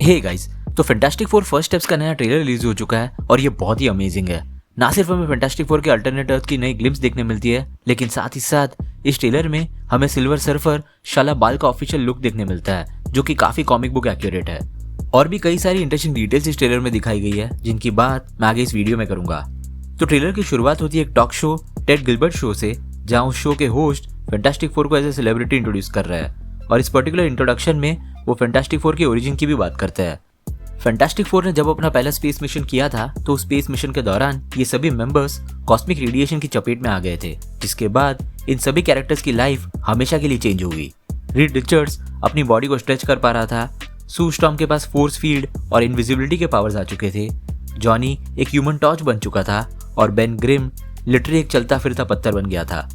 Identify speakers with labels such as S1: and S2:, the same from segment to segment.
S1: Hey guys, तो fantastic four first steps का नया ट्रेलर रिलीज हो चुका है और ये बहुत ही अमेजिंग है। ना सिर्फ हमें फैंटास्टिक फोर के अल्टरनेट अर्थ की नई ग्लिम्स देखने मिलती है, लेकिन साथ ही साथ इस ट्रेलर में हमें सिल्वर सर्फर शाला बाल का ऑफिशियल लुक देखने मिलता है, जो कि काफी कॉमिक बुक एक्यूरेट है। और भी कई सारी इंटरेस्टिंग डिटेल्स इस ट्रेलर में दिखाई गई है, जिनकी बात मैं आगे इस वीडियो में करूंगा। तो ट्रेलर की शुरुआत होती है एक talk show Ted Gilbert show से, जहां उस शो के होस्ट फैंटास्टिक फोर को एज ए सेलिब्रिटी इंट्रोड्यूस कर रहा है और इस पर्टिकुलर इंट्रोडक्शन में वो फैंटास्टिक फोर के ओरिजिन की भी बात करता है। फैंटास्टिक फोर ने जब अपना पहला स्पेस मिशन किया था, तो उस स्पेस मिशन के दौरान ये सभी मेंबर्स कॉस्मिक रेडिएशन की चपेट में आ गए थे, जिसके बाद इन सभी कैरेक्टर्स की लाइफ हमेशा के लिए चेंज हो गई। रीड रिचर्ड्स अपनी बॉडी को स्ट्रेच कर पा रहा था, सू स्टॉर्म के पास फोर्स फील्ड और इनविजिबिलिटी के पावर्स आ चुके थे, जॉनी एक ह्यूमन टॉर्च बन चुका था और बेन ग्रिम लिटरली एक चलता फिरता पत्थर बन गया था।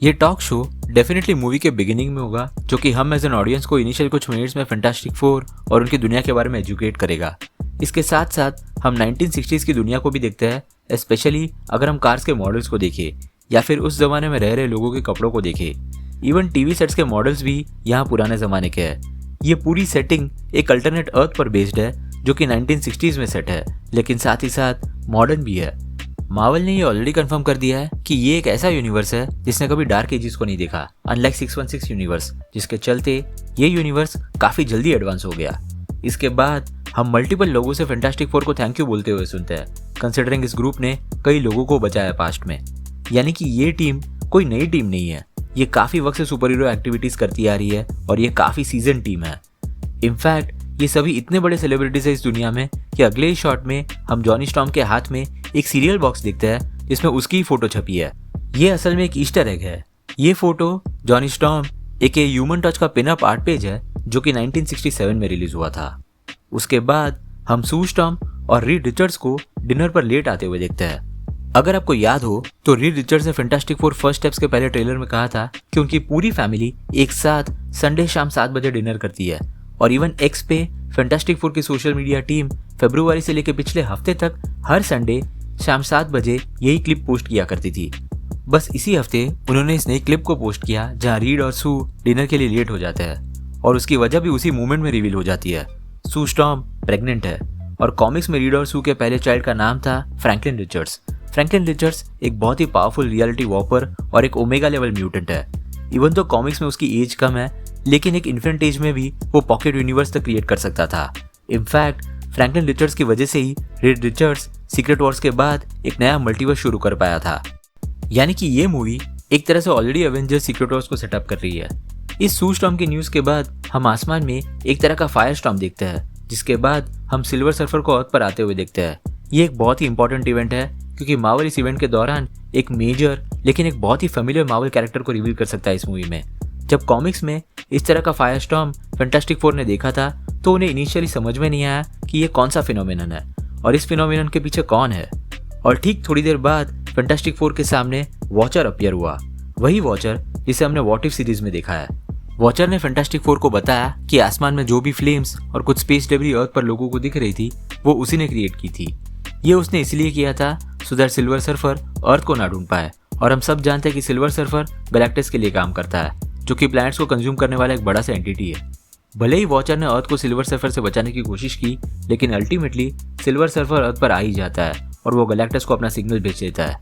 S1: ये टॉक शो डेफिनेटली मूवी के बिगिनिंग में होगा, जो कि हम एज एन ऑडियंस को इनिशियल कुछ मिनट्स में फैंटास्टिक फोर और उनकी दुनिया के बारे में एजुकेट करेगा। इसके साथ साथ हम 1960s की दुनिया को भी देखते हैं, स्पेशली अगर हम कार्स के मॉडल्स को देखें या फिर उस जमाने में रह रहे लोगों के कपड़ों को देखें। इवन टीवी सेट्स के मॉडल्स भी यहाँ पुराने जमाने के हैं। ये पूरी सेटिंग एक अल्टरनेट अर्थ पर बेस्ड है, जो कि 1960s में सेट है, लेकिन साथ ही साथ मॉडर्न भी है। मार्वल ने ये ऑलरेडी कंफर्म कर दिया है कि ये एक ऐसा यूनिवर्स है जिसने कभी डार्क एजेस को नहीं देखा, अनलाइक 616 यूनिवर्स, जिसके चलते ये यूनिवर्स काफी जल्दी एडवांस हो गया। इसके बाद हम मल्टीपल लोगों से फैंटास्टिक फोर को थैंक यू बोलते हुए सुनते हैं, कंसिडरिंग इस ग्रुप ने कई लोगों को बचाया पास्ट में। यानी कि ये टीम कोई नई टीम नहीं है, ये काफी वक्त से सुपर हीरो एक्टिविटीज करती आ रही है और ये काफी सीजन टीम है। इनफैक्ट ये सभी इतने बड़े सेलिब्रिटीज है इस दुनिया में कि अगले ही शॉट में हम जॉनी स्टॉर्म के हाथ में एक सीरियल बॉक्स देखते हैं, जिसमें उसकी ही फोटो छपी है। ये असल में एक ईस्टर एग है। ये फोटो जॉनी स्टॉर्म एक ह्यूमन टच का पिन अप आर्ट पेज है, जो कि 1967 में रिलीज हुआ था। उसके बाद हम सू स्टॉर्म और रीड रिचर्ड्स को डिनर पर लेट आते हुए देखते हैं। अगर आपको याद हो तो रीड रिचर्ड्स ने फैंटास्टिक फोर फर्स्ट स्टेप्स के पहले ट्रेलर में कहा था कि उनकी पूरी फैमिली एक साथ संडे शाम 7 बजे डिनर करती है, और इवन एक्स पे फैंटास्टिक फोर की सोशल मीडिया टीम फरवरी से लेकर पिछले हफ्ते तक हर संडे शाम 7 बजे यही क्लिप पोस्ट किया करती थी। बस इसी हफ्ते उन्होंने इस नई क्लिप को पोस्ट किया जहां रीड और सू डिनर के लिए लेट हो जाते हैं, और उसकी वजह भी उसी मोमेंट में रिवील हो जाती है। सू स्टॉर्म प्रेग्नेंट है और कॉमिक्स में रीड और सू के पहले चाइल्ड का नाम था फ्रैंकलिन रिचर्ड्स। फ्रैंकलिन रिचर्ड्स एक बहुत ही पावरफुल रियलिटी वॉपर और एक ओमेगा लेवल म्यूटेंट है। इवन तो कॉमिक्स में उसकी एज कम है, लेकिन एक इन्फेंट एज में भी वो पॉकेट यूनिवर्स तक क्रिएट कर सकता था। इनफैक्ट फ्रैंकलिन रिचर्ड्स की वजह से ही रीड रिचर्ड्स सीक्रेट वॉर्स के बाद एक नया मल्टीवर्स शुरू कर पाया था। यानी कि ये मूवी एक तरह से ऑलरेडी एवेंजर्स सीक्रेट वॉर्स को सेटअप कर रही है। इस सू स्टॉर्म की न्यूज के बाद हम आसमान में एक तरह का फायर स्टॉर्म देखते हैं, जिसके बाद हम सिल्वर सर्फर को अर्थ पर आते हुए देखते हैं। ये एक बहुत ही इंपॉर्टेंट इवेंट है, क्योंकि मार्वल इस इवेंट के दौरान एक मेजर लेकिन एक बहुत ही फेमिलियर मार्वल कैरेक्टर को रिवील कर सकता है इस मूवी में। जब कॉमिक्स में इस तरह का फायर स्टॉर्म फैंटास्टिक फोर ने देखा था, तो उन्हें इनिशियली समझ में नहीं आया कि ये कौन सा फिनोमिनन है और इस फिनोमिनन के पीछे कौन है। और ठीक थोड़ी देर बाद फैंटास्टिक फोर के सामने वॉचर अपीयर हुआ, वही वॉचर जिसे हमने व्हाट इफ सीरीज में देखा है। वॉचर ने फैंटास्टिक फोर को बताया कि आसमान में जो भी फ्लेम्स और कुछ स्पेस डेब्री अर्थ पर लोगों को दिख रही थी, वो उसी ने क्रिएट की थी। ये उसने इसलिए किया था सो दैट सिल्वर सर्फर अर्थ को ना ढूंढ पाए, और हम सब जानते हैं कि सिल्वर सर्फर गैलेक्टस के लिए काम करता है, जो कि प्लैनेट्स को कंज्यूम करने वाला एक बड़ा सा एंटिटी है। भले ही वॉचर ने अर्थ को सिल्वर सर्फर से बचाने की कोशिश की, लेकिन अल्टीमेटली सिल्वर सर्फर अर्थ पर आ ही जाता है और वो गैलेक्टस को अपना सिग्नल भेज देता है।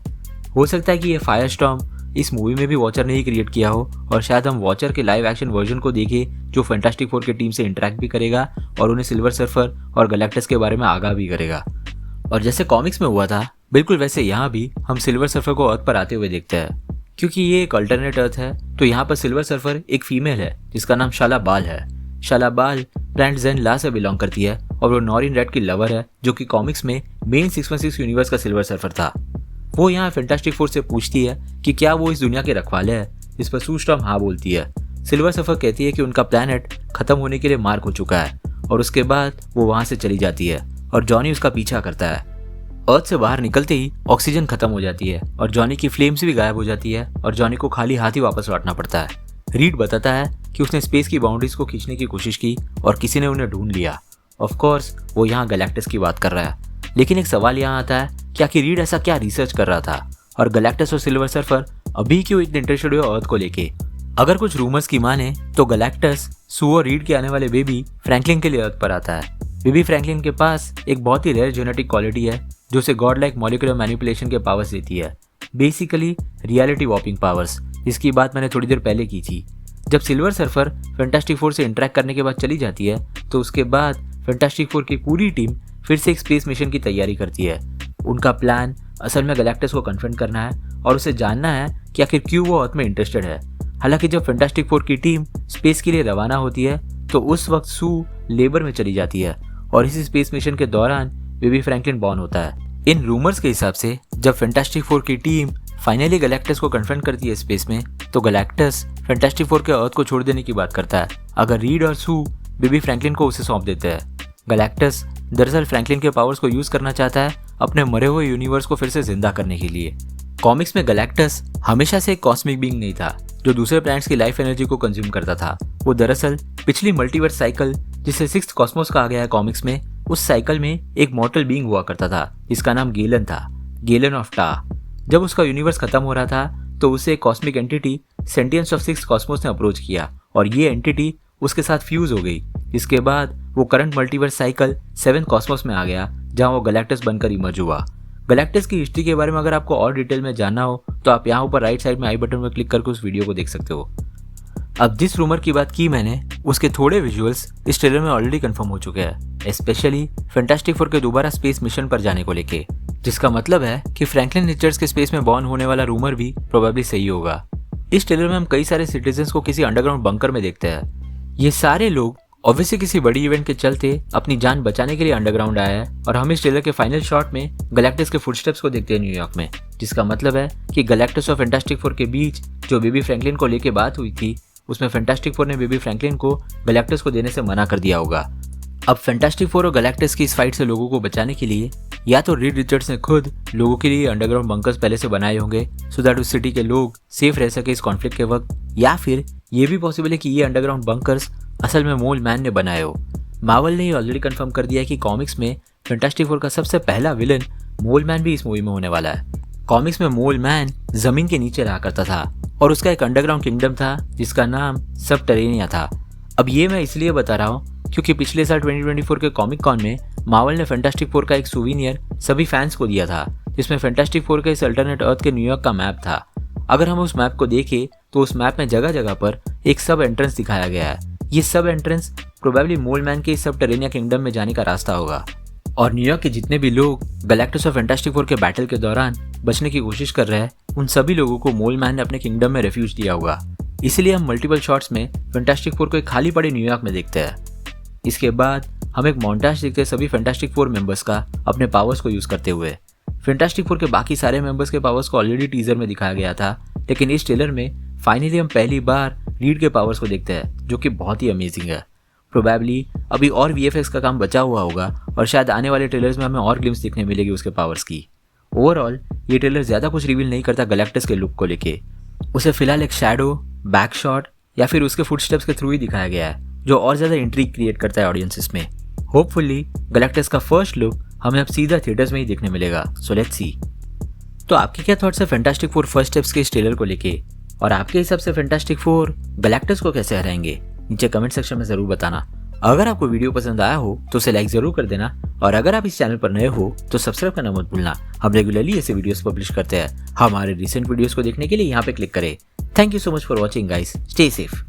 S1: हो सकता है कि ये फायर स्टॉर्म इस मूवी में भी वॉचर ने ही क्रिएट किया हो, और शायद हम वॉचर के लाइव एक्शन वर्जन को देखें, जो फैंटास्टिक फोर की टीम से इंटरेक्ट भी करेगा और उन्हें सिल्वर सर्फर और गैलेक्टस के बारे में आगाह भी करेगा। और जैसे कॉमिक्स में हुआ था, बिल्कुल वैसे यहाँ भी हम सिल्वर सर्फर को अर्थ पर आते हुए देखते हैं। क्योंकि ये एक अल्टरनेट अर्थ है, तो यहाँ पर सिल्वर सर्फर एक फीमेल है जिसका नाम शाला बाल है। शाला बाल प्लांट जेन ला से बिलोंग करती है और वो नॉरिन रेड की लवर है, जो कि कॉमिक्स में मेन 616 यूनिवर्स का सिल्वर सर्फर था। वो यहाँ फैंटास्टिक फोर से पूछती है कि क्या वो इस दुनिया के रखवाले है, इस पर सू स्टॉर्म हाँ बोलती है। सिल्वर सर्फर कहती है कि उनका प्लैनेट खत्म होने के लिए मार्क हो चुका है, और उसके बाद वो वहां से चली जाती है और जॉनी उसका पीछा करता है। अर्थ से बाहर निकलते ही ऑक्सीजन खत्म हो जाती है और जॉनी की फ्लेम्स भी गायब हो जाती है और जॉनी को खाली हाथ ही वापस लौटना पड़ता है। रीड बताता है कि उसने स्पेस की बाउंड्रीज को खींचने की कोशिश की और किसी ने उन्हें ढूंढ लिया। ऑफ कोर्स वो यहाँ गैलेक्टस की बात कर रहा है, लेकिन एक सवाल यहाँ आता है कि आखिर रीड ऐसा क्या रिसर्च कर रहा था, और गैलेक्टस और सिल्वर सर्फर अभी क्यों इतने इंटरेस्टेड हुए अर्थ को लेके। अगर कुछ रूमर्स की माने तो गैलेक्टस सू और रीड के आने वाले बेबी फ्रैंकलिन के लिए अर्थ पर आता है। बेबी फ्रैंकलिन के पास एक बहुत ही रेयर जेनेटिक क्वालिटी है जो उसे गॉड लाइक मॉलिक्यूलर मैनिपुलेशन के पावर्स देती है, बेसिकली रियलिटी वॉपिंग पावर्स, जिसकी बात मैंने थोड़ी देर पहले की थी। जब सिल्वर सर्फर फैंटास्टिक फोर से इंटरेक्ट करने के बाद चली जाती है तो उसके बाद फैंटास्टिक फोर की पूरी टीम फिर से एक स्पेस मिशन की तैयारी करती है। उनका प्लान असल में गैलेक्टस को कन्फ्रंट करना है और उसे जानना है कि आखिर क्यों वो अर्थ में इंटरेस्टेड है। हालांकि जब फैंटास्टिक फोर की टीम स्पेस के लिए रवाना होती है तो उस वक्त सू लेबर में चली जाती है और इसी स्पेस मिशन के दौरान बेबी फ्रैंकलिन बॉर्न होता है। इन रूमर्स के हिसाब से जब फैंटास्टिक फोर की टीम फाइनली गैलेक्टस को कन्फ्रंट करती है स्पेस में तो गैलेक्टस फैंटास्टिक फोर के अर्थ को छोड़ देने की बात करता है अगर रीड और सू बेबी फ्रैंकलिन को उसे सौंप देते हैं। गैलेक्टस दरअसल फ्रैंकलिन के पावर्स को यूज करना चाहता है अपने मरे हुए यूनिवर्स को फिर से जिंदा करने के लिए। कॉमिक्स में गैलेक्टस हमेशा से एक कॉस्मिक बीइंग नहीं था जो दूसरे प्लैनेट्स की लाइफ एनर्जी को कंज्यूम करता था। वो दरअसल पिछली मल्टीवर्स साइकिल जिसे 6th कॉस्मोस कहा गया है कॉमिक्स में, उस साइकिल में एक मॉर्टल बीइंग हुआ करता था जिसका नाम गेलन था, गेलन ऑफ टा। जब उसका यूनिवर्स खत्म हो रहा था तो उसे एक cosmic entity sentience of 6th Cosmos ने अप्रोच किया और ये एंटिटी उसके साथ फ्यूज हो गई। इसके बाद वो current multiverse cycle 7th Cosmos में आ गया जहां वो गैलेक्टस बनकर इमर्ज हुआ। गैलेक्टस की हिस्ट्री के बारे में अगर आपको और डिटेल में जानना हो तो आप यहाँ ऊपर राइट साइड में आई बटन में क्लिक करके उस वीडियो को देख सकते हो। अब जिस रूमर की बात की मैंने उसके थोड़े विजुअल्स इस ट्रेलर में ऑलरेडी कंफर्म हो चुके हैं, स्पेशली फैंटास्टिक फोर के दोबारा स्पेस मिशन पर जाने को लेके, जिसका मतलब है कि फ्रैंकलिन रिचर्ड्स के स्पेस में बॉर्न होने वाला रूमर भी प्रोबेबली सही होगा। इस ट्रेलर में हम कई सारे सिटीजन्स को किसी अंडरग्राउंड बंकर में देखते हैं। ये सारे लोग ऑब्वियसली किसी बड़ी इवेंट के चलते अपनी जान बचाने के लिए अंडरग्राउंड आया है और हम इस ट्रेलर के फाइनल शॉट में गैलेक्टस के फुटस्टेप्स को देखते हैं न्यूयॉर्क में, जिसका मतलब है कि गैलेक्टस और फैंटास्टिक फोर के बीच जो बेबी फ्रैंकलिन को लेके बात हुई थी उसमें फैंटास्टिक फोर ने बेबी फ्रैंकलिन को गैलेक्टस को देने से मना कर दिया होगा। अब फैंटास्टिक फोर और गैलेक्टस की इस फाइट से लोगों को बचाने के लिए या तो रीड रिचर्ड्स ने खुद लोगों के लिए अंडरग्राउंड बंकर्स पहले से बनाए होंगे सो दैट उस सिटी के लोग सेफ रह सके इस कॉन्फ्लिक्ट के वक्त, या फिर ये भी पॉसिबल है कि ये अंडरग्राउंड बंकर्स असल में मोल मैन ने बनाए हो। मार्वल ने ऑलरेडी कंफर्म कर दिया है कि कॉमिक्स में फैंटास्टिक फोर का सबसे पहला विलन मोल मैन भी इस मूवी में होने वाला है। कॉमिक्स में मोल मैन जमीन के नीचे रहा करता था और उसका एक अंडरग्राउंड किंगडम था जिसका नाम सबटरेनिया था। अब ये मैं इसलिए बता रहा हूँ क्योंकि पिछले साल 2024 के कॉमिक कॉन में मार्वल ने फैंटास्टिक फोर का एक सुवीनियर सभी फैंस को दिया था जिसमें फैंटास्टिक फोर के इस अल्टरनेट अर्थ के न्यूयॉर्क का मैप था। अगर हम उस मैप को देखें तो उस मैप में जगह जगह पर एक सब एंट्रेंस दिखाया गया है। ये सब एंट्रेंस प्रोबेबली मोल मैन के इस सबटरेनिया किंगडम में जाने का रास्ता होगा और न्यूयॉर्क के जितने भी लोग गैलेक्टस और फैंटास्टिक फोर के बैटल के दौरान बचने की कोशिश कर रहे हैं उन सभी लोगों को मोल मैन ने अपने किंगडम में रेफ्यूज दिया होगा। इसलिए हम मल्टीपल शॉट्स में फैंटास्टिक फोर को एक खाली पड़े न्यूयॉर्क में देखते हैं। इसके बाद हम एक मोन्टाज देखते हैं सभी फैंटास्टिक फोर मेंबर्स का अपने पावर्स को यूज करते हुए। फैंटास्टिक फोर के बाकी सारे मेंबर्स के पावर्स को ऑलरेडी टीजर में दिखाया गया था, लेकिन इस ट्रेलर में फाइनली हम पहली बार रीड के पावर्स को देखते हैं जो कि बहुत ही अमेजिंग है। प्रोबेबली अभी और VFX का काम बचा हुआ होगा और शायद आने वाले ट्रेलर्स में हमें और ग्लिम्स देखने मिलेगी उसके पावर्स की। ओवरऑल ये ट्रेलर ज़्यादा कुछ रिवील नहीं करता गैलेक्टस के लुक को लेके। उसे फिलहाल एक शैडो, बैक शॉट या फिर उसके फुटस्टेप्स के थ्रू ही दिखाया गया है जो और ज़्यादा इंट्रीग क्रिएट करता है ऑडियंसेस में। होपफुली गैलेक्टस का फर्स्ट लुक हमें अब सीधा थिएटर्स में ही देखने मिलेगा, सो लेट्स सी। तो आपके क्या थॉट्स है फैंटास्टिक फोर फर्स्ट स्टेप्स के इस ट्रेलर को लेके, और आपके हिसाब से फैंटास्टिक फोर गैलेक्टस को कैसे हराएंगे? नीचे कमेंट सेक्शन में जरूर बताना। अगर आपको वीडियो पसंद आया हो तो उसे लाइक जरूर कर देना और अगर आप इस चैनल पर नए हो तो सब्सक्राइब करना मत भूलना। हम रेगुलरली ऐसे वीडियोस पब्लिश करते हैं। हमारे रिसेंट वीडियोस को देखने के लिए यहाँ पे क्लिक करें। Thank you so much for watching guys, stay safe.